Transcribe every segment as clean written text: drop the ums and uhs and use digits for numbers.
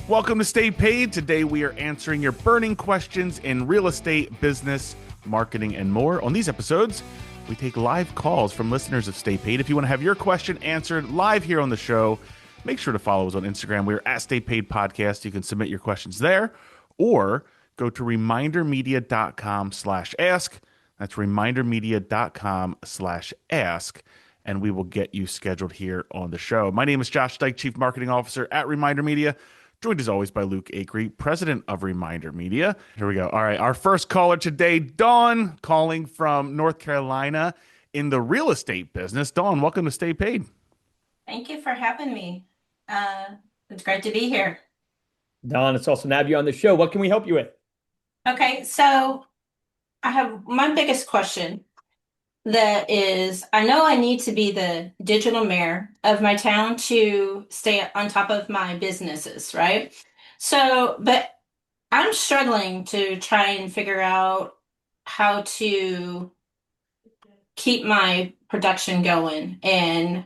Welcome to Stay Paid. Today we are answering your burning questions in real estate, business, marketing, and more. On these episodes, we take live calls from listeners of Stay Paid. If you want to have your question answered live here on the show, make sure to follow us on Instagram. We're at Stay Paid Podcast. You can submit your questions there or go to remindermedia.com/ask. That's remindermedia.com/ask. And we will get you scheduled here on the show. My name is Josh Dyke, Chief Marketing Officer at Reminder Media, joined as always by Luke Acree, President of Reminder Media. Here we go. All right, our first caller today, Dawn, calling from North Carolina in the real estate business. Dawn, welcome to Stay Paid. Thank you for having me. It's great to be here. Dawn, it's awesome to have you on the show. What can we help you with? Okay, so I have my biggest question. That is, I know I need to be the digital mayor of my town to stay on top of my businesses, right? So, but I'm struggling to try and figure out how to keep my production going and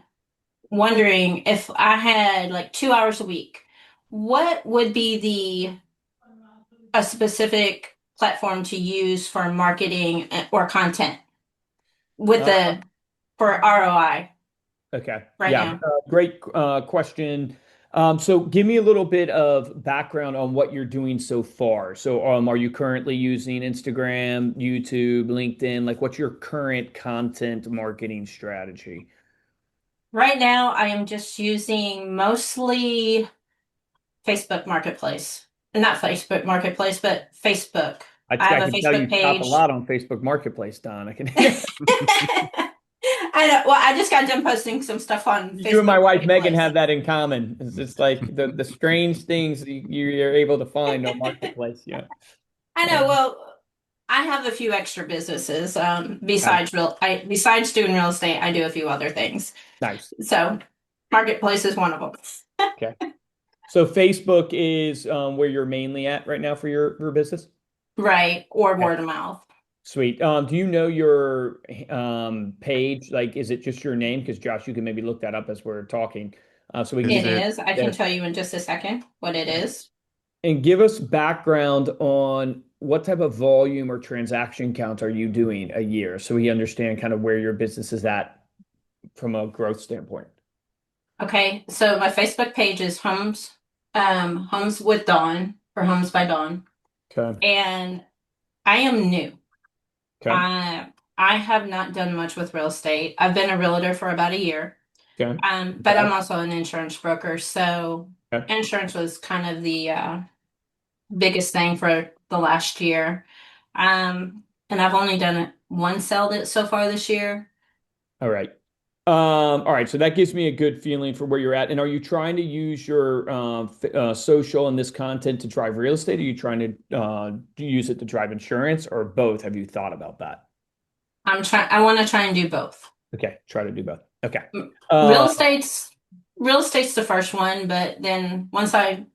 wondering if I had like 2 hours a week, what would be a specific platform to use for marketing or content? With for ROI. Okay. Right now. Great question. So give me a little bit of background on what you're doing so far. So are you currently using Instagram, YouTube, LinkedIn? Like what's your current content marketing strategy? Right now, I am just using mostly Facebook Marketplace. Not Facebook Marketplace, but Facebook. I have a can tell Facebook you page. shop a lot on Facebook Marketplace, Don. I can. I know. Well, I just got done posting some stuff on Facebook. You and my wife Marketplace. Megan have that in common. It's just like the strange things you're able to find on Marketplace. Yeah. I know. Well, I have a few extra businesses. Besides besides doing real estate, I do a few other things. Nice. So, Marketplace is one of them. Okay. So Facebook is where you're mainly at right now for your business? Right. Or Okay. word of mouth. Sweet. Do you know your page? Like, is it just your name? Because Josh, you can maybe look that up as we're talking. So we can It get is. I can tell you in just a second what it is. and give us background on what type of volume or transaction count are you doing a year, so we understand kind of where your business is at from a growth standpoint. Okay, so my Facebook page is Homes with Dawn or Homes by Dawn, Okay. and I am new. Okay. I have not done much with real estate. I've been a realtor for about a year. Okay. But I'm also an insurance broker, so Okay. insurance was kind of the biggest thing for the last year. And I've only done it one sale so far this year. All right. All right. So that gives me a good feeling for where you're at. And are you trying to use your social and this content to drive real estate? Or are you trying to use it to drive insurance, or both? Have you thought about that? I want to try and do both. Okay. Try to do both. Okay. Real estate's the first one, but then once I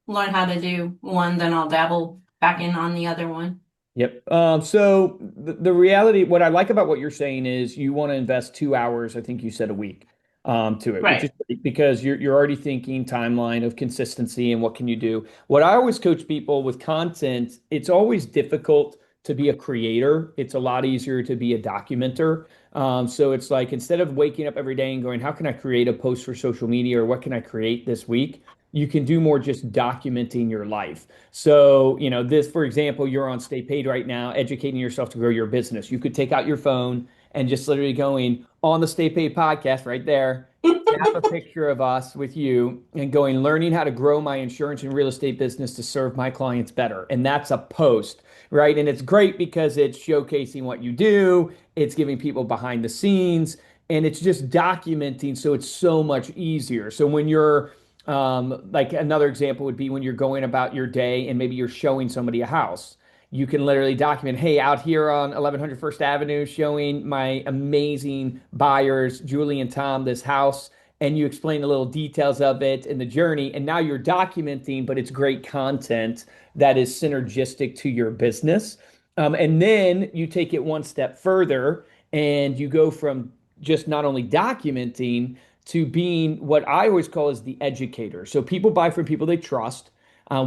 learn how to do one, then I'll dabble back in on the other one. Yep. So the reality, what I like about what you're saying is you want to invest 2 hours, I think you said a week, to it, which is Right. great because you're already thinking timeline of consistency and what can you do. What I always coach people with content, it's always difficult to be a creator. It's a lot easier to be a documenter. So it's like instead of waking up every day and going, how can I create a post for social media or what can I create this week? You can do more just documenting your life. So, this, for example, you're on Stay Paid right now, educating yourself to grow your business. You could take out your phone and just literally going on the Stay Paid podcast right there, snap a picture of us with you and going, learning how to grow my insurance and real estate business to serve my clients better. And that's a post, right? And it's great because it's showcasing what you do. It's giving people behind the scenes and it's just documenting. So it's so much easier. So when you're like another example would be when you're going about your day and maybe you're showing somebody a house. You can literally document, hey, out here on 1100 First Avenue, showing my amazing buyers, Julie and Tom, this house. And you explain the little details of it and the journey. And now you're documenting, but it's great content that is synergistic to your business. And then you take it one step further and you go from just not only documenting to being what I always call as the educator. So people buy from people they trust.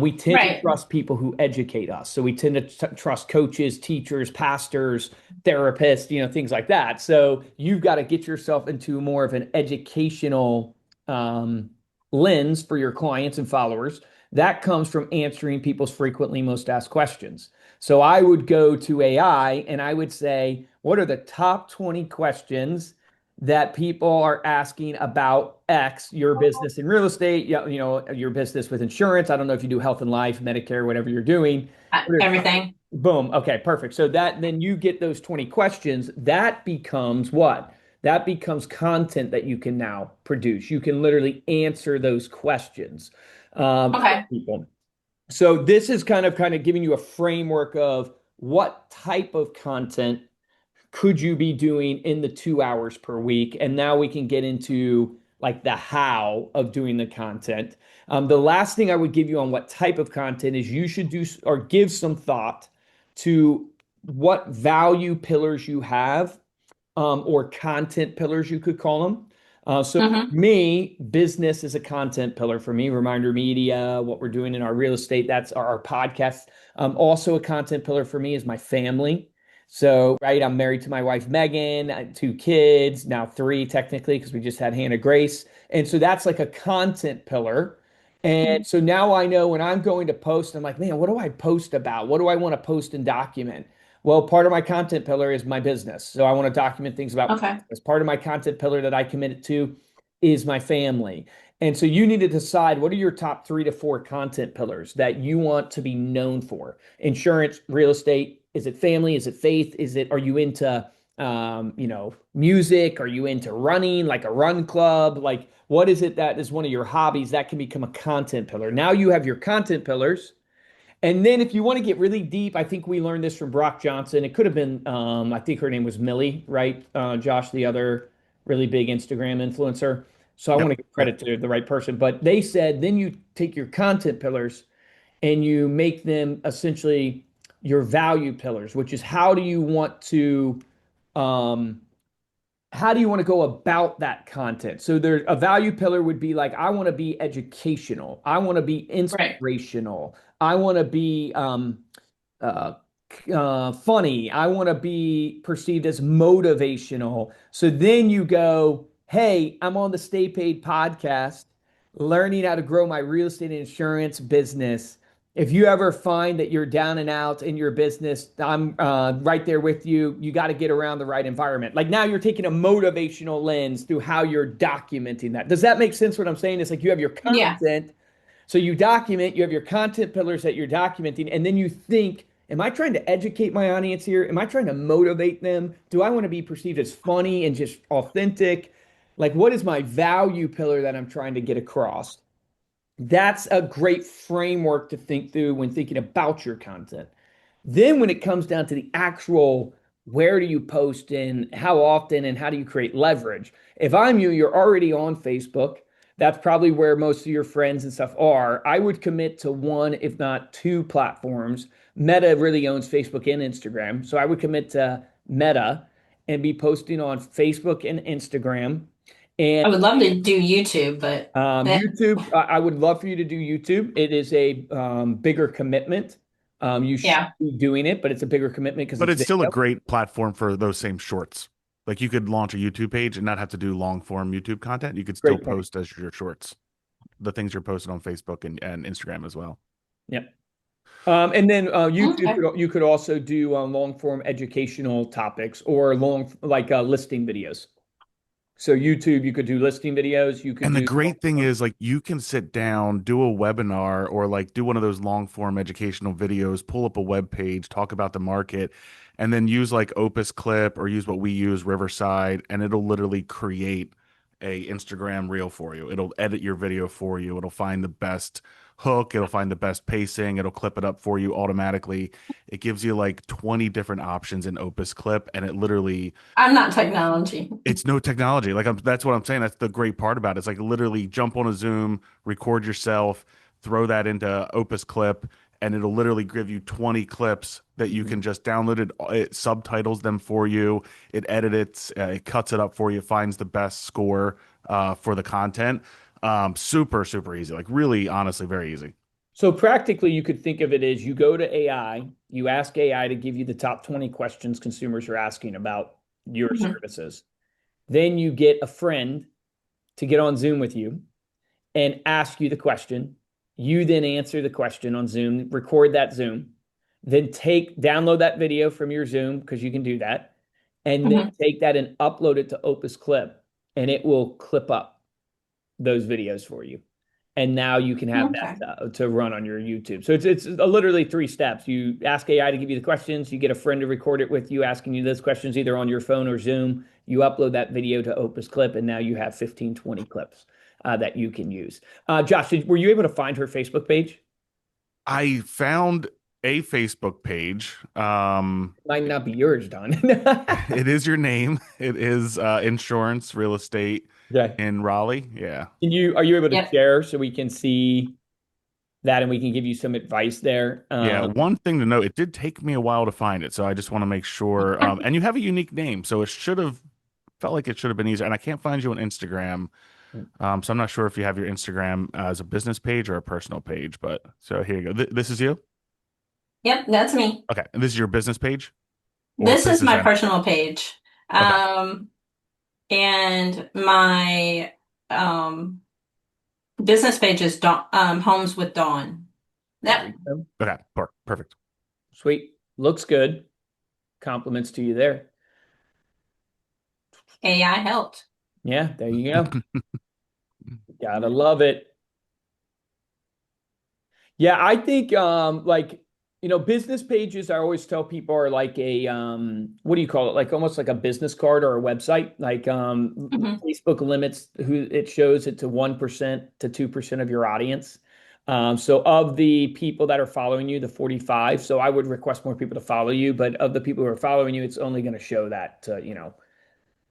We tend to Right. trust people who educate us. So we tend to trust coaches, teachers, pastors, therapists, things like that. So you've got to get yourself into more of an educational um, lens for your clients and followers. That comes from answering people's frequently most asked questions. So I would go to AI and I would say, what are the top 20 questions that people are asking about X, your business in real estate, your business with insurance? I don't know if you do health and life, Medicare, whatever you're doing. Everything. Boom. Okay, perfect. So then you get those 20 questions. That becomes what? That becomes content that you can now produce. You can literally answer those questions for Okay. people. So this is kind of giving you a framework of what type of content could you be doing in the 2 hours per week? And now we can get into like the how of doing the content. The last thing I would give you on what type of content is you should do or give some thought to what value pillars you have, or content pillars, you could call them. So for Mm-hmm. me, business is a content pillar for me. Reminder Media, what we're doing in our real estate, that's our podcast. Also a content pillar for me is my family. So, right, I'm married to my wife, Megan, 2 kids, now three technically, because we just had Hannah Grace. And so that's like a content pillar. And so now I know when I'm going to post, I'm like, man, what do I post about? What do I want to post and document? Well, part of my content pillar is my business. So I want to document things about Okay. as part of my content pillar that I committed to is my family. And so you need to decide what are your top 3 to 4 content pillars that you want to be known for. Insurance, real estate, is it family? Is it faith? Are you into music? Are you into running, like a run club? Like what is it that is one of your hobbies that can become a content pillar? Now you have your content pillars. And then if you want to get really deep, I think we learned this from Brock Johnson. It could have been, I think her name was Millie, right? Josh, the other really big Instagram influencer. So I want Yep. to give credit to the right person. But they said then you take your content pillars and you make them essentially your value pillars, which is um, how do you want to go about that content? So there, a value pillar would be like, I want to be educational. I want to be Right. inspirational. I want to be uh, funny. I want to be perceived as motivational. So then you go, hey, I'm on the Stay Paid podcast, learning how to grow my real estate and insurance business. If you ever find that you're down and out in your business, I'm right there with you. You got to get around the right environment. Like now you're taking a motivational lens through how you're documenting that. Does that make sense what I'm saying? It's like you have your Yeah. content, so you document, you have your content pillars that you're documenting, and then you think, am I trying to educate my audience here? Am I trying to motivate them? Do I want to be perceived as funny and just authentic? Like, what is my value pillar that I'm trying to get across? That's a great framework to think through when thinking about your content. Then, when it comes down to the actual where do you post and how often and how do you create leverage? If I'm you, you're already on Facebook. That's probably where most of your friends and stuff are. I would commit to one, if not 2 platforms. Meta really owns Facebook and Instagram. So I would commit to Meta and be posting on Facebook and Instagram. I And would love to do YouTube, but YouTube, I would love for you to do YouTube. It is a bigger commitment. You should yeah. be doing it, but it's a bigger commitment because But it's it's still a video. great platform for those same shorts. Like you could launch a YouTube page and not have to do long form YouTube content. You could still Great point. post as your shorts, the things you're posting on Facebook and Instagram as well. Yep. And then YouTube, Okay. you could also do long form educational topics or long like listing videos. So YouTube, you could do listing videos. You could And the do long great thing form. is like you can sit down, do a webinar or like do one of those long form educational videos, pull up a web page, talk about the market, and then use like Opus Clip or use what we use, Riverside, and it'll literally create a Instagram reel for you. It'll edit your video for you. It'll find the best hook, it'll find the best pacing, it'll clip it up for you automatically. It gives you like 20 different options in Opus Clip, and it literally I'm not technology. it's no technology. That's what I'm saying. That's the great part about it. It's like literally jump on a Zoom, record yourself, throw that into Opus Clip, and it'll literally give you 20 clips that you can just download it. It subtitles them for you. It edits it cuts it up for you, finds the best score for the content. Super, super easy. Like really, honestly, very easy. So practically, you could think of it as you go to AI, you ask AI to give you the top 20 questions consumers are asking about your Mhm. services. Then you get a friend to get on Zoom with you and ask you the question. You then answer the question on Zoom, record that Zoom, then download that video from your Zoom because you can do that, and then Mhm. take that and upload it to Opus Clip, and it will clip up those videos for you. And now you can have Okay. that to run on your YouTube. So it's literally three steps. You ask AI to give you the questions. You get a friend to record it with you, asking you those questions either on your phone or Zoom. You upload that video to Opus Clip, and now you have 15, 20 clips that you can use. Josh, were you able to find her Facebook page? I found a Facebook page. Might not be yours, Don. It is your name. It is insurance real estate Okay. in Raleigh. Yeah. Are you able to Yep. share so we can see that and we can give you some advice there? Yeah, one thing to note, it did take me a while to find it, so I just want to make sure. And you have a unique name, so it should have felt like it should have been easier. And I can't find you on Instagram, so I'm not sure if you have your Instagram as a business page or a personal page. But so here you go. This is you. Yep, that's me. Okay, and this is your business page or This is business my and personal page. okay, Um, and my business page is Homes with Dawn. There Yep, you go. okay, perfect. Sweet. Looks good. Compliments to you there. AI helped. Yeah, there you go. Gotta love it. Yeah, I think business pages I always tell people are like a what do you call it? Like almost like a business card or a website. Like Hmm. Facebook limits who it shows it to 1% to 2% of your audience. So of the people that are following you, the 45, so I would request more people to follow you, but of the people who are following you, it's only going to show that to,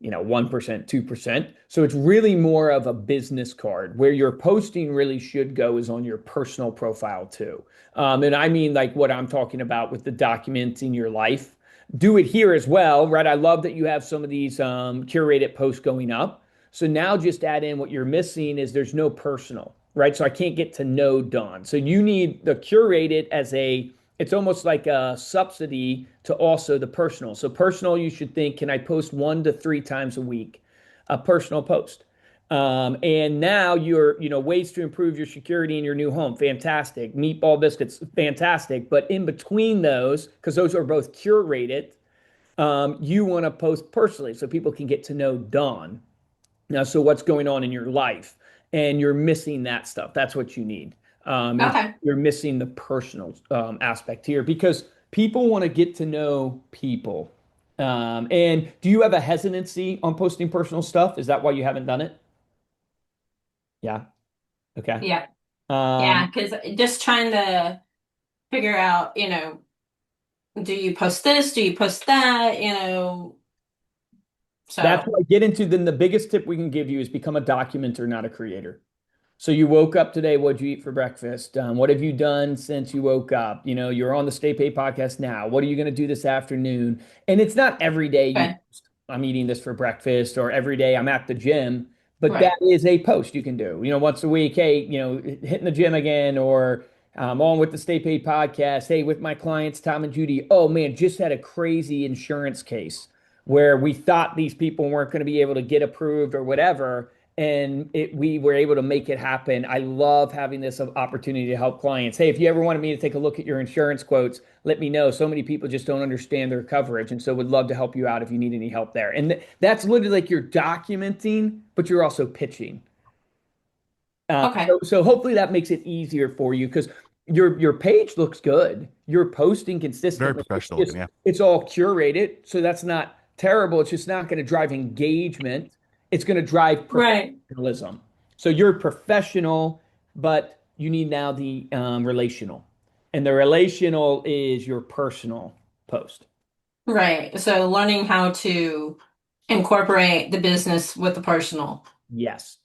1%, 2%. So it's really more of a business card. Where your posting really should go is on your personal profile too. And I mean, like what I'm talking about with the documenting your life. Do it here as well, right? I love that you have some of these curated posts going up. So now just add in what you're missing is there's no personal, right? So I can't get to know Dawn. So you need the curated as it's almost like a subsidy to also the personal. So personal, you should think, can I post 1 to 3 times a week? A personal post. And now ways to improve your security in your new home. Fantastic. Meatball biscuits, fantastic. But in between those, because those are both curated, you want to post personally so people can get to know Dawn. Now, so what's going on in your life? And you're missing that stuff. That's what you need. Okay. You're missing the personal aspect here because people want to get to know people. And do you have a hesitancy on posting personal stuff? Is that why you haven't done it? Yeah. Okay. Yeah. Yeah, Um, because just trying to figure out, do you post this? Do you post that? that's So, what I get into. Then the biggest tip we can give you is become a documenter, not a creator. So you woke up today. What'd you eat for breakfast? What have you done since you woke up? You're on the Stay Paid podcast now. What are you going to do this afternoon? And it's not every day you okay. post, I'm eating this for breakfast or every day I'm at the gym, but that Right. is a post you can do. Once a week, hey, hitting the gym again or on with the Stay Paid podcast. Hey, with my clients, Tom and Judy. Oh man, just had a crazy insurance case where we thought these people weren't going to be able to get approved or whatever and we were able to make it happen. I love having this opportunity to help clients. Hey, if you ever wanted me to take a look at your insurance quotes, let me know. So many people just don't understand their coverage, and so would love to help you out if you need any help there. And that's literally like you're documenting, but you're also pitching. Okay. So hopefully that makes it easier for you because your page looks good. You're posting Very consistently. professional looking. Yeah. It's all curated, so that's not terrible. It's just not going to drive engagement. It's going to drive Right. professionalism. So you're professional, but you need now the relational, and the relational is your personal post. Right. So learning how to incorporate the business with the personal. Yes.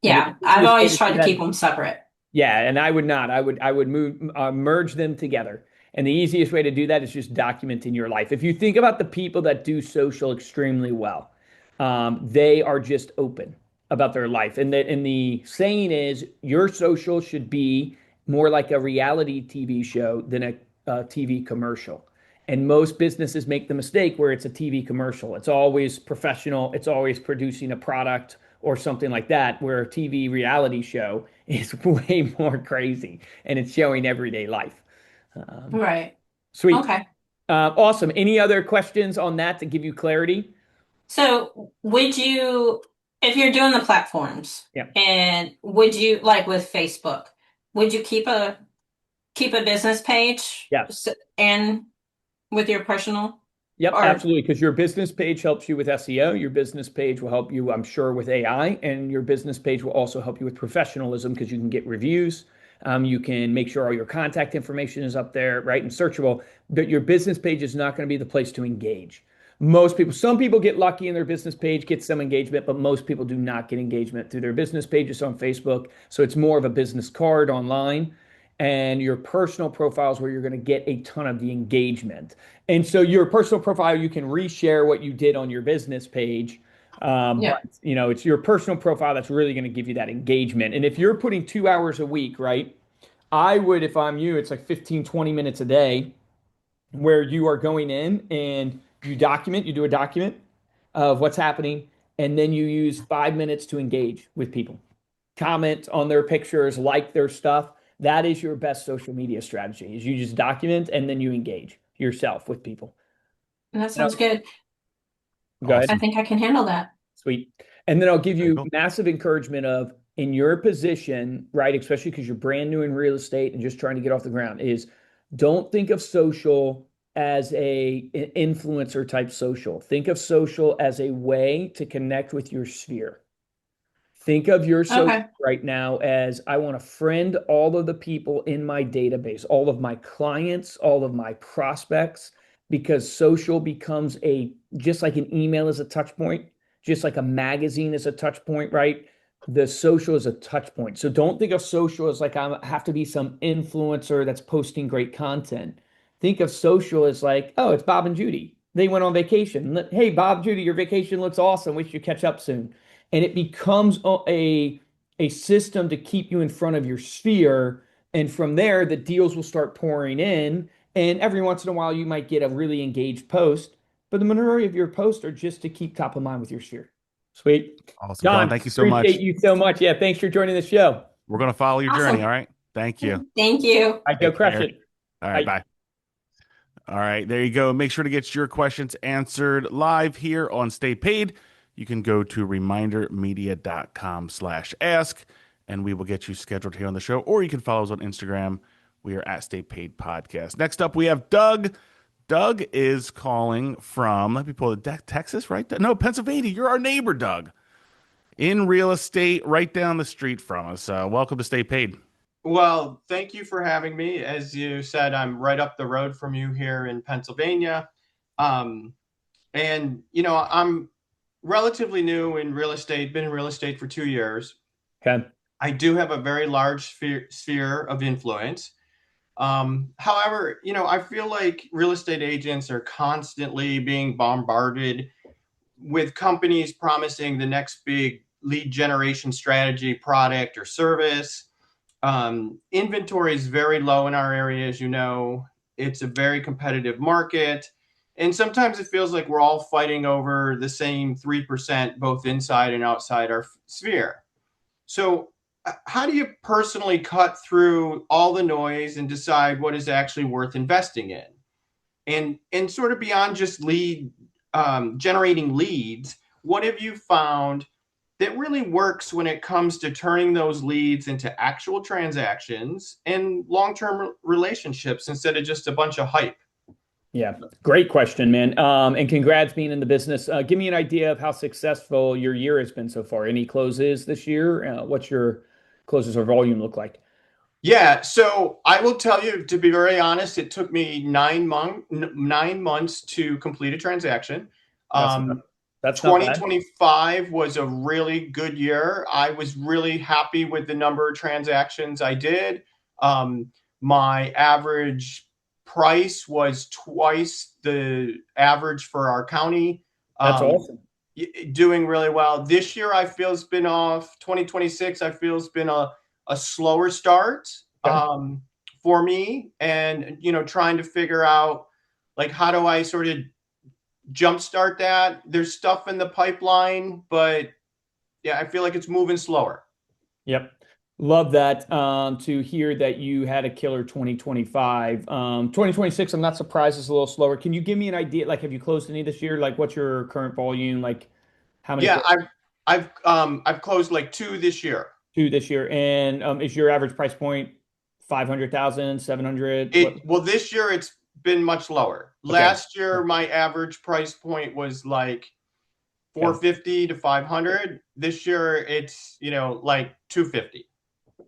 And the Yeah, I've easiest way always to tried do to keep that. them separate. Yeah, and I would not. I would merge them together. And the easiest way to do that is just documenting your life. If you think about the people that do social extremely well, they are just open about their life. And the saying is your social should be more like a reality TV show than a TV commercial. And most businesses make the mistake where it's a TV commercial. It's always professional, it's always producing a product or something like that, where a TV reality show is way more crazy and it's showing everyday life. Um, Right. Sweet. Okay. Awesome. Any other questions on that to give you clarity? So would you, if you're doing the platforms, Yeah. and would you like with Facebook, would you keep a business page Yes. and with your personal Yep, or absolutely. Because your business page helps you with SEO. Your business page will help you, I'm sure, with AI. And your business page will also help you with professionalism because you can get reviews. You can make sure all your contact information is up there, right, and searchable. But your business page is not going to be the place to engage. Most people, some people get lucky and their business page gets some engagement, but most people do not get engagement through their business pages on Facebook. So it's more of a business card online. And your personal profile is where you're going to get a ton of the engagement. And so your personal profile, you can reshare what you did on your business page. yeah. But it's your personal profile that's really going to give you that engagement. And if you're putting 2 hours a week, right? I would, if I'm you, it's like 15, 20 minutes a day where you are going in and you do a document of what's happening, and then you use 5 minutes to engage with people, comment on their pictures, like their stuff. That is your best social media strategy, is you just document and then you engage yourself with people. That Now, sounds good. go ahead. I Awesome. think I can handle that. Sweet. And then I'll give Very you cool. massive encouragement of, in your position, right, especially because you're brand new in real estate and just trying to get off the ground, is don't think of social as an influencer type social. Think of social as a way to connect with your sphere. Think of your social Okay. right now as, I want to friend all of the people in my database, all of my clients, all of my prospects, because social becomes just like an email is a touch point, just like a magazine is a touch point, right? The social is a touch point. So don't think of social as like I have to be some influencer that's posting great content. Think of social as like, oh, it's Bob and Judy. They went on vacation. Hey, Bob, Judy, your vacation looks awesome. We should catch up soon. And it becomes a system to keep you in front of your sphere. And from there, the deals will start pouring in. And every once in a while, you might get a really engaged post, but the majority of your posts are just to keep top of mind with your sphere. Sweet. Awesome, Don. John, Thank you so appreciate much. you so much. Yeah, thanks for joining the show. We're going to follow your journey. Awesome. All right. Thank you. Thank you. I go Take crush care. it. All right. Bye. Bye. All right. There you go. Make sure to get your questions answered live here on Stay Paid. You can go to remindermedia.com/ask and we will get you scheduled here on the show, or you can follow us on Instagram. We are at Stay Paid Podcast. Next up, we have Doug. Doug is calling from, let me pull it, Texas, right? No, Pennsylvania. You're our neighbor, Doug, in real estate right down the street from us. Welcome to Stay Paid. Well, thank you for having me. As you said, I'm right up the road from you here in Pennsylvania. And, I'm relatively new in real estate, been in real estate for 2 years. Okay. I do have a very large sphere of influence. However, I feel like real estate agents are constantly being bombarded with companies promising the next big lead generation strategy, product, or service. Inventory is very low in our area, as you know. It's a very competitive market. And sometimes it feels like we're all fighting over the same 3%, both inside and outside our sphere. So how do you personally cut through all the noise and decide what is actually worth investing in? And sort of beyond just generating leads, what have you found that really works when it comes to turning those leads into actual transactions and long-term relationships instead of just a bunch of hype? Yeah, great question, man. And congrats being in the business. Give me an idea of how successful your year has been so far. Any closes this year? What's your closes or volume look like? Yeah, so I will tell you, to be very honest, it took me 9 months to complete a transaction. That's that's not bad. 2025 was a really good year. I was really happy with the number of transactions I did. My average price was twice the average for our county. That's awesome. Doing really well. This year, I feel it's been off. 2026, I feel it's been a slower start. Okay. for me, and trying to figure out like how do I sort of jumpstart that. There's stuff in the pipeline, but yeah, I feel like it's moving slower. Yep. Love that to hear that you had a killer 2025. 2026, I'm not surprised it's a little slower. Can you give me an idea? Like, have you closed any this year? Like, what's your current volume? Like, how many Yeah, I've closed like two this year. two this year? And is your average price point 500,000, 700? What? Well, this year it's been much lower. Okay. Last year my average price point was like Okay. 450 to 500. This year it's like 250.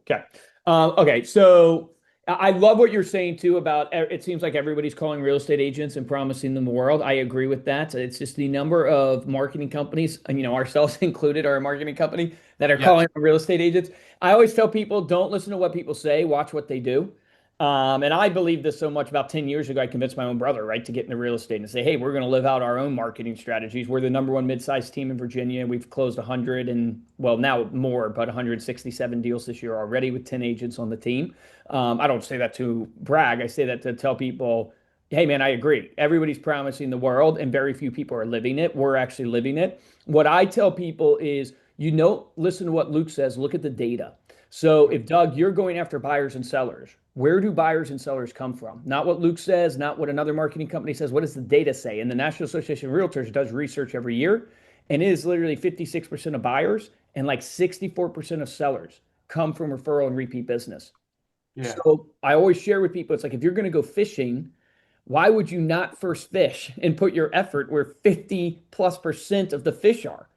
Okay. Okay. So I love what you're saying too about it seems like everybody's calling real estate agents and promising them the world. I agree with that. It's just the number of marketing companies, and ourselves included, are a marketing company that are Yes. calling them real estate agents. I always tell people, don't listen to what people say, watch what they do. And I believe this so much. About 10 years ago, I convinced my own brother, right, to get into real estate and say, hey, we're going to live out our own marketing strategies. We're the number one mid-sized team in Virginia. We've closed 100 and, well, now more, but 167 deals this year already with 10 agents on the team. I don't say that to brag. I say that to tell people, hey, man, I agree. Everybody's promising the world and very few people are living it. We're actually living it. What I tell people is, listen to what Luke says, look at the data. So if Doug, you're going after buyers and sellers, where do buyers and sellers come from? Not what Luke says, not what another marketing company says. What does the data say? And the National Association of Realtors does research every year, and it is literally 56% of buyers and like 64% of sellers come from referral and repeat business. Yeah. So I always share with people, it's like if you're going to go fishing, why would you not first fish and put your effort where 50+% of the fish are?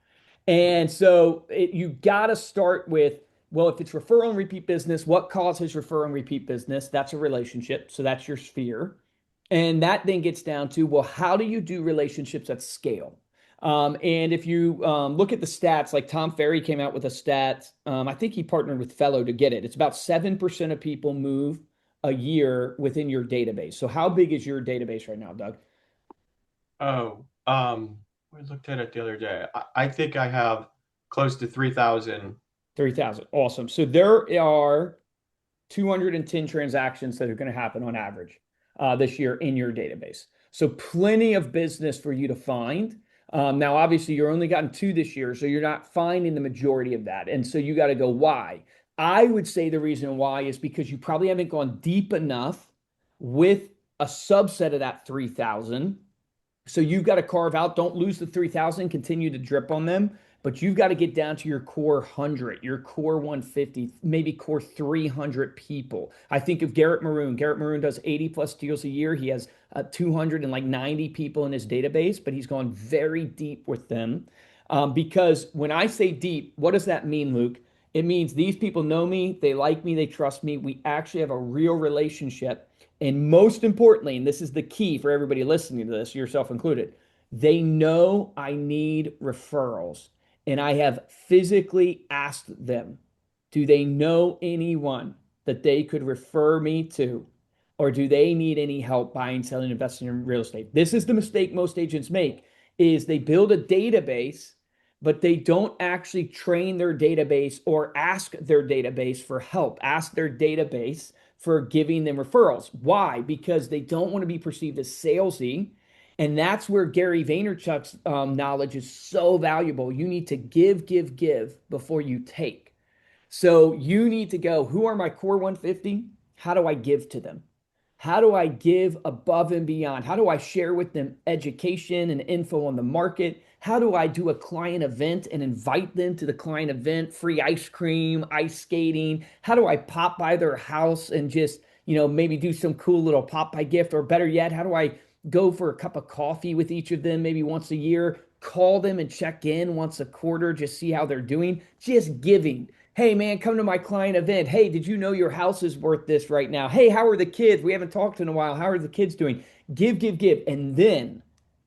And so you got to start with, well, if it's referral and repeat business, what causes referral and repeat business? That's a relationship. So that's your sphere. And that then gets down to, well, how do you do relationships at scale? And if you look at the stats, like Tom Ferry came out with a stat, I think he partnered with Fellow to get it. It's about 7% of people move a year within your database. So how big is your database right now, Doug? Oh, we looked at it the other day. I think I have close to 3,000. 3,000. Awesome. So there are 210 transactions that are going to happen on average this year in your database. So plenty of business for you to find. Now, obviously, you're only gotten two this year, so you're not finding the majority of that. And so you got to go, why? I would say the reason why is because you probably haven't gone deep enough with a subset of that 3,000. So you've got to carve out, don't lose the 3,000, continue to drip on them, but you've got to get down to your core 100, your core 150, maybe core 300 people. I think of Garrett Maroon. Garrett Maroon does 80 plus deals a year. He has 290 people in his database, but he's gone very deep with them. Because when I say deep, what does that mean, Luke? It means these people know me, they like me, they trust me. We actually have a real relationship. And most importantly, and this is the key for everybody listening to this, yourself included, they know I need referrals. And I have physically asked them, do they know anyone that they could refer me to? Or do they need any help buying, selling, investing in real estate? This is the mistake most agents make is they build a database, but they don't actually train their database or ask their database for help, ask their database for giving them referrals. Why? Because they don't want to be perceived as salesy. And that's where Gary Vaynerchuk's knowledge is so valuable. You need to give, give, give before you take. So you need to go, who are my core 150? How do I give to them? How do I give above and beyond? How do I share with them education and info on the market? How do I do a client event and invite them to the client event, free ice cream, ice skating? How do I pop by their house and just, maybe do some cool little pop by gift? Or better yet, how do I go for a cup of coffee with each of them maybe once a year, call them and check in once a quarter, just see how they're doing? Just giving. Hey, man, come to my client event. Hey, did you know your house is worth this right now? Hey, how are the kids? We haven't talked in a while. How are the kids doing? Give, give, give. And then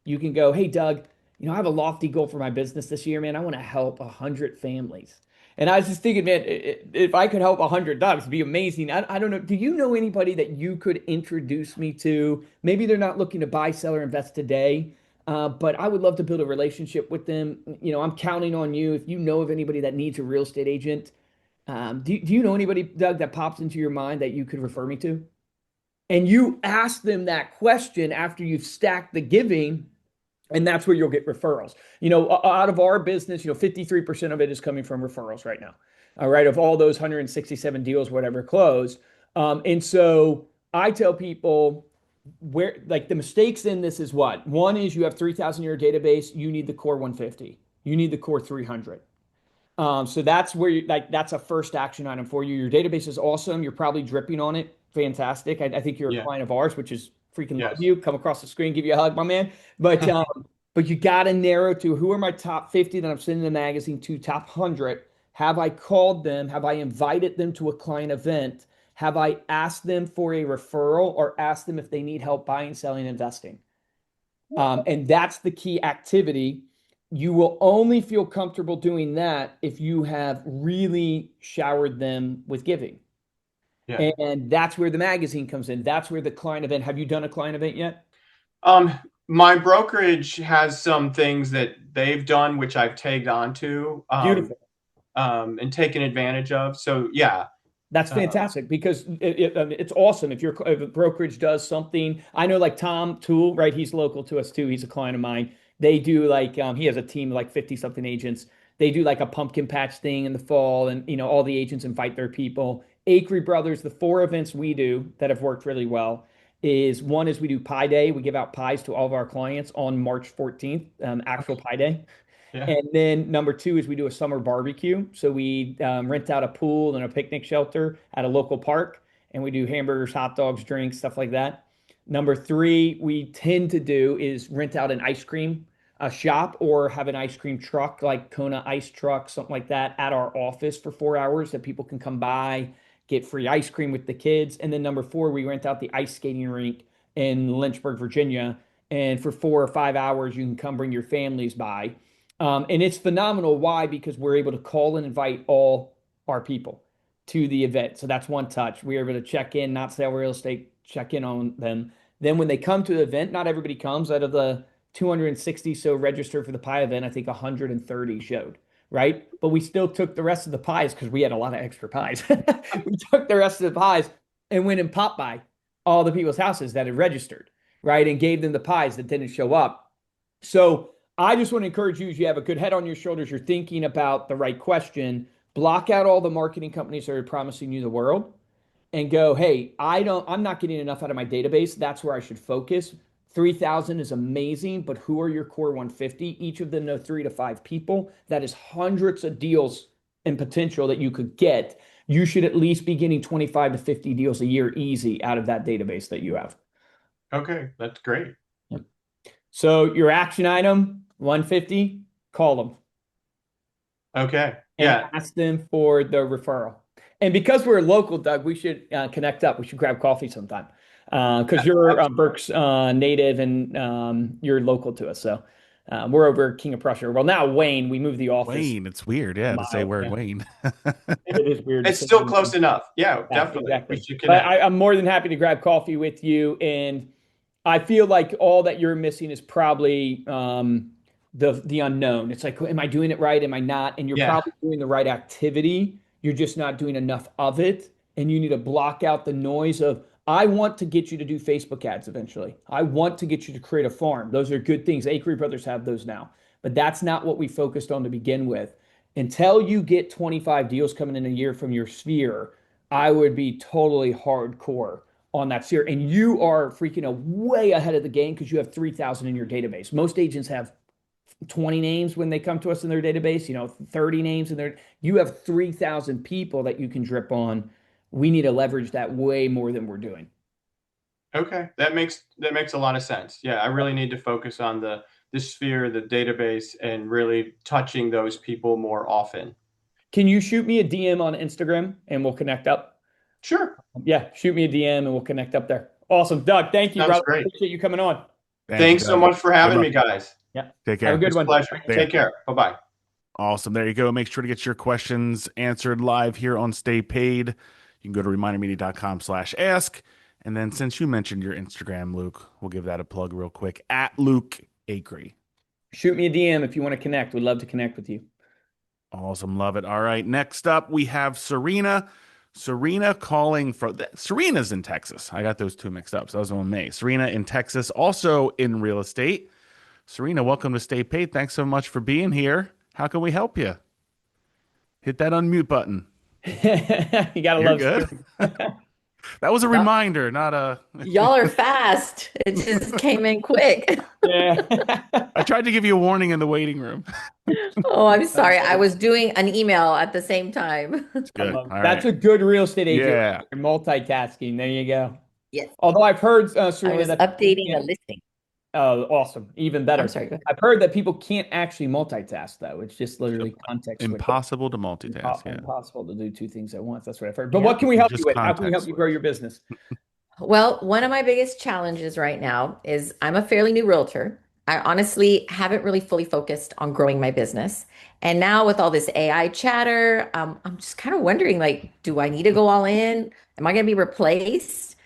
you can go, hey, Doug, I have a lofty goal for my business this year, man. I want to help 100 families. And I was just thinking, man, if I could help 100 Dougs, it'd be amazing. I don't know. Do you know anybody that you could introduce me to? Maybe they're not looking to buy, sell, or invest today, but I would love to build a relationship with them. I'm counting on you. If you know of anybody that needs a real estate agent, Do you know anybody, Doug, that pops into your mind that you could refer me to? And you ask them that question after you've stacked the giving, and that's where you'll get referrals. Out of our business, 53% of it is coming from referrals right now. All right, of all those 167 deals, whatever close. And so I tell people where, like, the mistakes in this is what? One is you have 3,000 in your database, you need the core 150, you need the core 300. So that's where that's a first action item for you. Your database is awesome. You're probably dripping on it. Fantastic. I think you're a Yeah. client of ours, which is freaking love Yes. you. Come across the screen, give you a hug, my man. But but you got to narrow to who are my top 50 that I'm sending the magazine to, top 100. Have I called them? Have I invited them to a client event? Have I asked them for a referral or asked them if they need help buying, selling, investing? And that's the key activity. You will only feel comfortable doing that if you have really showered them with giving. Yeah. And that's where the magazine comes in. That's where the client event. Have you done a client event yet? My brokerage has some things that they've done, which I've tagged onto, Beautiful. and taken advantage of. So yeah. That's fantastic because it's awesome if a brokerage does something. I know, like Tom Toole, right? He's local to us too. He's a client of mine. They do like he has a team of like 50 something agents. They do like a pumpkin patch thing in the fall, and all the agents invite their people. Acre Brothers, the 4 events we do that have worked really well is, one is we do Pie Day. We give out pies to all of our clients on March 14th, actual Pie Day. Yeah. And then number two is we do a summer barbecue. So we rent out a pool and a picnic shelter at a local park, and we do hamburgers, hot dogs, drinks, stuff like that. Number three, we tend to do is rent out an ice cream shop or have an ice cream truck, like Kona Ice Truck, something like that, at our office for 4 hours that people can come by, get free ice cream with the kids. And then number four, we rent out the ice skating rink in Lynchburg, Virginia. And for 4 or 5 hours, you can come bring your families by. And it's phenomenal. Why? Because we're able to call and invite all our people to the event. So that's one touch. We're able to check in, not sell real estate, check in on them. Then when they come to the event, not everybody comes. Out of the 260 so registered for the pie event, I think 130 showed, right? But we still took the rest of the pies because we had a lot of extra pies. We took the rest of the pies and went and popped by all the people's houses that had registered, right? And gave them the pies that didn't show up. So I just want to encourage you, as you have a good head on your shoulders, you're thinking about the right question, block out all the marketing companies that are promising you the world and go, hey, I'm not getting enough out of my database. That's where I should focus. 3,000 is amazing, but who are your core 150? Each of them know 3 to 5 people. That is hundreds of deals and potential that you could get. You should at least be getting 25 to 50 deals a year easy out of that database that you have. Okay, that's great. So your action item, 150, call them. Okay. And Yeah. ask them for the referral. And because we're local, Doug, we should connect up. We should grab coffee sometime because you're Berk's native and you're local to us. So we're over King of Prussia. Well, now Wayne, we moved the office. Wayne, it's weird, yeah, to say we're in Wayne. It is weird. It's still close enough. Yeah, definitely. Exactly. We should But connect. I'm more than happy to grab coffee with you. And I feel like all that you're missing is probably the unknown. It's like, am I doing it right? Am I not? And you're Yeah. probably doing the right activity. You're just not doing enough of it. And you need to block out the noise of, I want to get you to do Facebook ads eventually. I want to get you to create a farm. Those are good things. Acre Brothers have those now. But that's not what we focused on to begin with. Until you get 25 deals coming in a year from your sphere, I would be totally hardcore on that sphere. And you are freaking way ahead of the game because you have 3,000 in your database. Most agents have 20 names when they come to us in their database, 30 names in their, you have 3,000 people that you can drip on. We need to leverage that way more than we're doing. Okay, that makes a lot of sense. Yeah, I really need to focus on the sphere, the database, and really touching those people more often. Can you shoot me a DM on Instagram and we'll connect up? Sure. Yeah, shoot me a DM and we'll connect up there. Awesome. Doug, thank you, Sounds brother. great. Appreciate you coming on. Thanks so Doug. much for having me, guys. Yeah. Take care. Have a good It's a one. pleasure. Take care. Bye-bye. Awesome. There you go. Make sure to get your questions answered live here on Stay Paid. You can go to remindermedia.com/ask. And then since you mentioned your Instagram, Luke, we'll give that a plug real quick, at Luke Acre. Shoot me a DM if you want to connect. We'd love to connect with you. Awesome. Love it. All right. Next up, we have Serena. Serena calling from Serena's in Texas. I got those two mixed up. So that was on May. Serena in Texas, also in real estate. Serena, welcome to Stay Paid. Thanks so much for being here. How can we help you? Hit that unmute button. You gotta You're love good. Siri. That was a Y'all, reminder, not a. y'all are fast. It just came in quick. Yeah. I tried to give you a warning in the waiting room. Oh, I'm sorry. I was doing an email at the same time. It's good. All That's right. a good real estate agent. Yeah. You're multitasking. There you go. Yes, Although I've heard, I Serena, was that updating a listing. oh, awesome. Even I'm better. sorry, go ahead. I've heard that people can't actually multitask, though. It's just literally context switch. Impossible to multitask. Yeah. Impossible to do two things at once. That's what I've heard. But Yeah. what can we help you Just with? How can we help context you grow switch. your business? Well, one of my biggest challenges right now is I'm a fairly new realtor. I honestly haven't really fully focused on growing my business. And now with all this AI chatter, I'm just kind of wondering, like, do I need to go all in? Am I going to be replaced?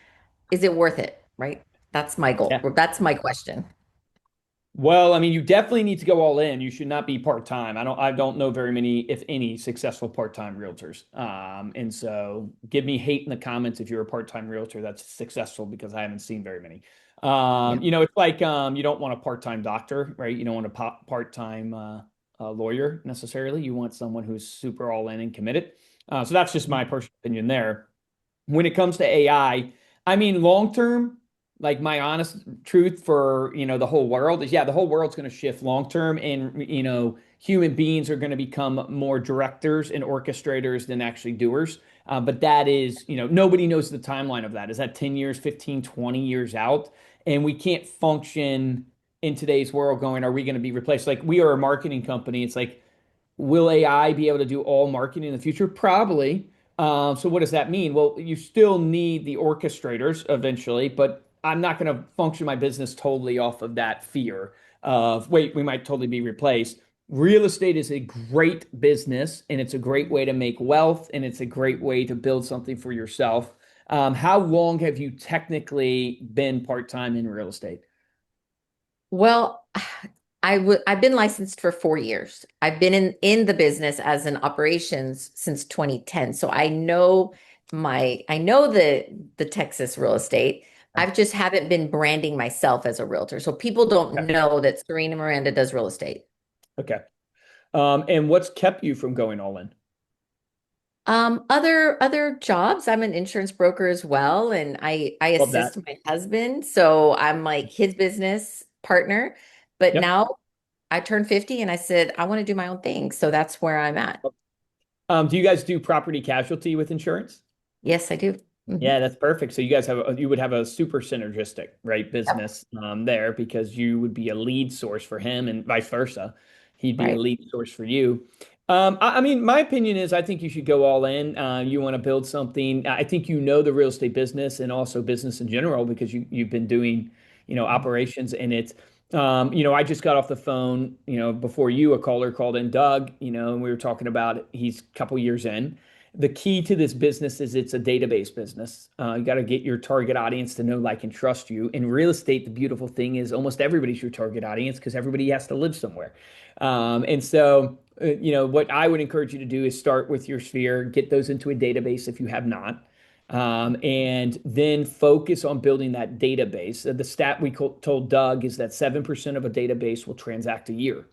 Is it worth it? Right? That's my goal. Yeah. That's my question. Well, I mean, you definitely need to go all in. You should not be part-time. I don't know very many, if any, successful part-time realtors. And so give me hate in the comments if you're a part-time realtor that's successful, because I haven't seen very many. Yeah. It's like you don't want a part-time doctor, right? You don't want a part-time lawyer necessarily. You want someone who's super all in and committed. So that's just my personal opinion there. When it comes to AI, I mean, long term, like my honest truth for, the whole world is, yeah, the whole world's going to shift long term, and, human beings are going to become more directors and orchestrators than actually doers. But that is, nobody knows the timeline of that. Is that 10 years, 15, 20 years out? And we can't function in today's world going, are we going to be replaced? Like, we are a marketing company. It's like, will AI be able to do all marketing in the future? Probably. So what does that mean? Well, you still need the orchestrators eventually, but I'm not going to function my business totally off of that fear of, wait, we might totally be replaced. Real estate is a great business, and it's a great way to make wealth, and it's a great way to build something for yourself. How long have you technically been part-time in real estate? Well, I've been licensed for 4 years. I've been in the business as an operations since 2010. So I know the Texas real estate. I've just haven't been branding myself as a realtor. So people don't Okay. know that Serena Miranda does real estate. Okay. And what's kept you from going all in? Other jobs. I'm an insurance broker as well, and I Love that. assist my husband. So I'm like his business partner. But Yep. now I turned 50 and I said, I want to do my own thing. So that's where I'm at. Do you guys do property casualty with insurance? Yes, I do. Mhm. Yeah, that's perfect. So you would have a super synergistic, right, Yep. business there, because you would be a lead source for him and vice versa. He'd be a Right. lead source for you. I mean, my opinion is I think you should go all in. You want to build something. I think the real estate business and also business in general, because you've been doing, operations in it. I just got off the phone, before you, a caller called in, Doug, and we were talking about it. He's a couple years in. The key to this business is it's a database business. You got to get your target audience to know, like, and trust you. In real estate, the beautiful thing is almost everybody's your target audience, because everybody has to live somewhere. And so, what I would encourage you to do is start with your sphere, get those into a database if you have not. And then focus on building that database. The stat we told Doug is that 7% of a database will transact a year.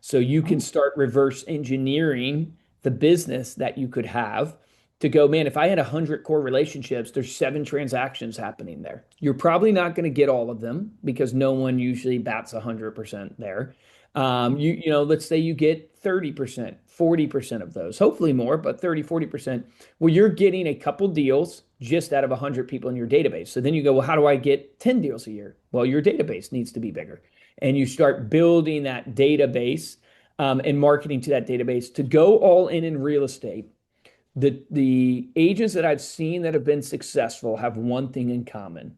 So you can start reverse engineering the business that you could have to go, man, if I had 100 core relationships, there's 7 transactions happening there. You're probably not going to get all of them, because no one usually bats 100% there. Let's say you get 30%, 40% of those, hopefully more, but 30, 40%. Well, you're getting a couple deals just out of 100 people in your database. So then you go, well, how do I get 10 deals a year? Well, your database needs to be bigger. And you start building that database, and marketing to that database to go all in real estate. The agents that I've seen that have been successful have one thing in common,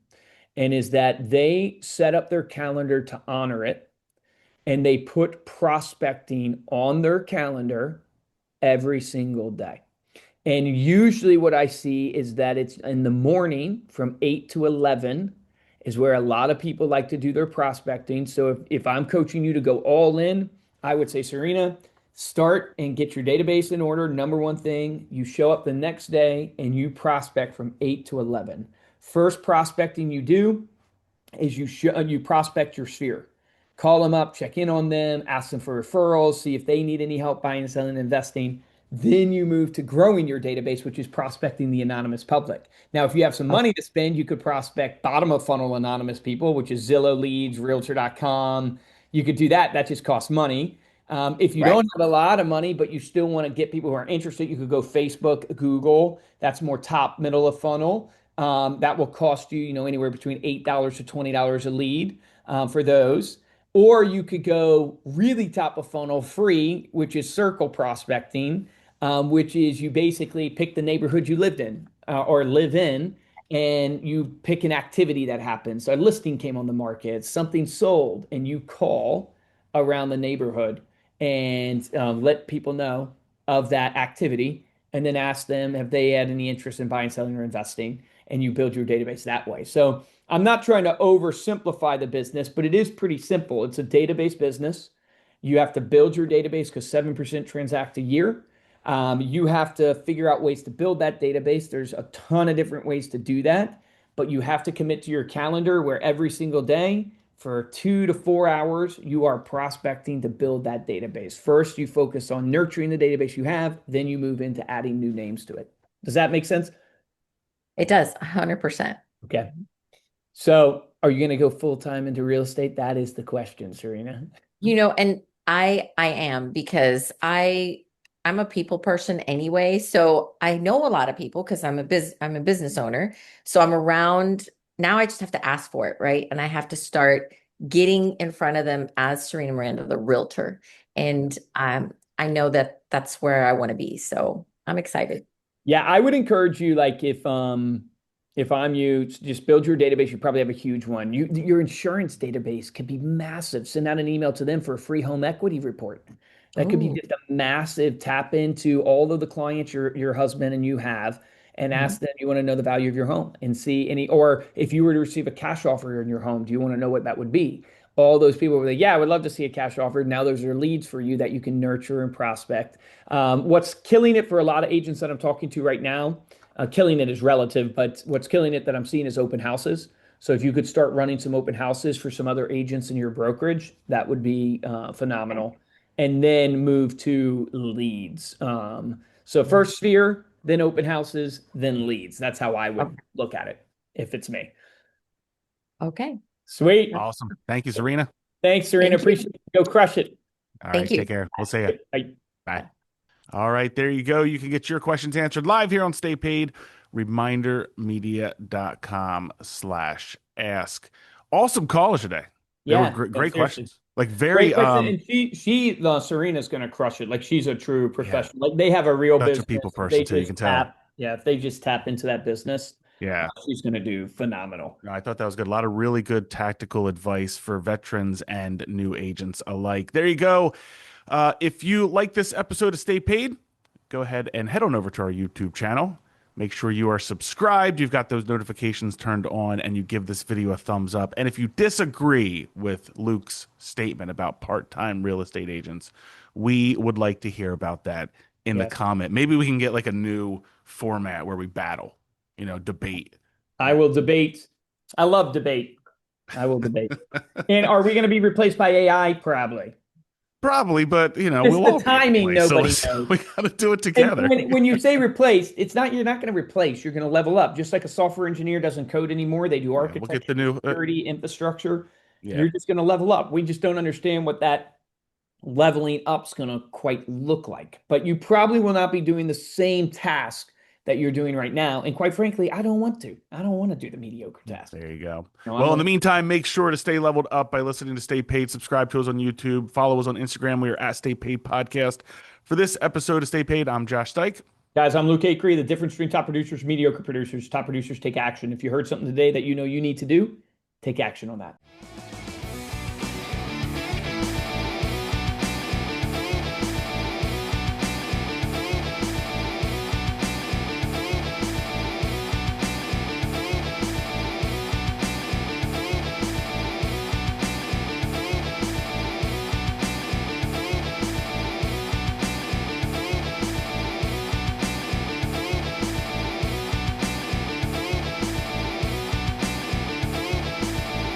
and is that they set up their calendar to honor it, and they put prospecting on their calendar every single day. And usually what I see is that it's in the morning from 8 to 11 is where a lot of people like to do their prospecting. So if I'm coaching you to go all in, I would say, Serena, Start and get your database in order. Number one thing, you show up the next day and you prospect from 8 to 11. First prospecting you do is you prospect your sphere. Call them up, check in on them, ask them for referrals, see if they need any help buying, selling, investing. Then you move to growing your database, which is prospecting the anonymous public. Now, if you have some money to spend, you could prospect bottom of funnel anonymous people, which is Zillow leads, realtor.com. You could do that. That just costs money. If you Right. don't have a lot of money, but you still want to get people who are interested, you could go Facebook, Google. That's more top, middle of funnel. That will cost you, anywhere between $8 to $20 a lead for those. Or you could go really top of funnel free, which is circle prospecting, which is you basically pick the neighborhood you lived in or live in, and you pick an activity that happens. So a listing came on the market, something sold, and you call around the neighborhood and let people know of that activity, and then ask them if they had any interest in buying, selling, or investing, and you build your database that way. So I'm not trying to oversimplify the business, but it is pretty simple. It's a database business. You have to build your database because 7% transact a year. You have to figure out ways to build that database. There's a ton of different ways to do that, but you have to commit to your calendar where every single day for 2 to 4 hours, you are prospecting to build that database. First, you focus on nurturing the database you have, then you move into adding new names to it. Does that make sense? It does 100%. Okay. So are you going to go full time into real estate? That is the question, Serena. And I am, because I'm a people person anyway. So I know a lot of people because I'm a business owner. So I'm around now. I just have to ask for it, right? And I have to start getting in front of them as Serena Miranda, the realtor. And I know that that's where I want to be. So I'm excited. Yeah, I would encourage you, like if I'm you, just build your database. You probably have a huge one. Your insurance database could be massive. Send out an email to them for a free home equity report. That could be Ooh. just a massive tap into all of the clients your husband and you have, and ask them, you want to know the value of your home and see any, or if you were to receive a cash offer in your home, do you want to know what that would be? All those people were like, yeah, I would love to see a cash offer. Now those are leads for you that you can nurture and prospect. What's killing it for a lot of agents that I'm talking to right now, killing it is relative, but what's killing it that I'm seeing is open houses. So if you could start running some open houses for some other agents in your brokerage, that would be phenomenal. And then move to leads. So first sphere, then open houses, then leads. That's how I would look at it if it's me. Okay. Sweet. Awesome. Thank you, Serena. Thanks, Serena. Thank you. Appreciate it. Go crush it. All Thank right. you. Take care. We'll see you. Bye. Bye. All right. There you go. You can get your questions answered live here on Stay Paid. Remindermedia.com/ask. Awesome callers today. They Yeah. were great seriously. questions. Like very Great question. And Serena's going to crush it. Like she's a true professional. Like they have a real such a business. people If person they too. You just can tell. if they just tap into that business, Yeah. she's going to do phenomenal. No, I thought that was good. A lot of really good tactical advice for veterans and new agents alike. There you go. If you like this episode of Stay Paid, go ahead and head on over to our YouTube channel. Make sure you are subscribed. You've got those notifications turned on, and you give this video a thumbs up. And if you disagree with Luke's statement about part-time real estate agents, we would like to hear about that in the comment. Maybe we can get like a new format where we battle, debate. I will debate. I love debate. I will debate. And are we going to be replaced by AI? Probably. Probably, but It's we'll all the timing. be replaced, Nobody so knows. we got to do it together. And when you say replace, you're not going to replace. You're going to level up. Just like a software engineer doesn't code anymore, they do architecture, we'll get the new security, infrastructure. Yeah. You're just going to level up. We just don't understand what that leveling up's going to quite look like. But you probably will not be doing the same task that you're doing right now. And quite frankly, I don't want to. I don't want to do the mediocre task. There you go. No, Well, in the meantime, make sure to stay leveled up by listening to Stay Paid. Subscribe to us on YouTube. Follow us on Instagram. We are at Stay Paid Podcast. For this episode of Stay Paid, I'm Josh Dyke. Guys, I'm Luke Acree. The difference between top producers, mediocre producers. Top producers take action. If you heard something today that you know you need to do, take action on that.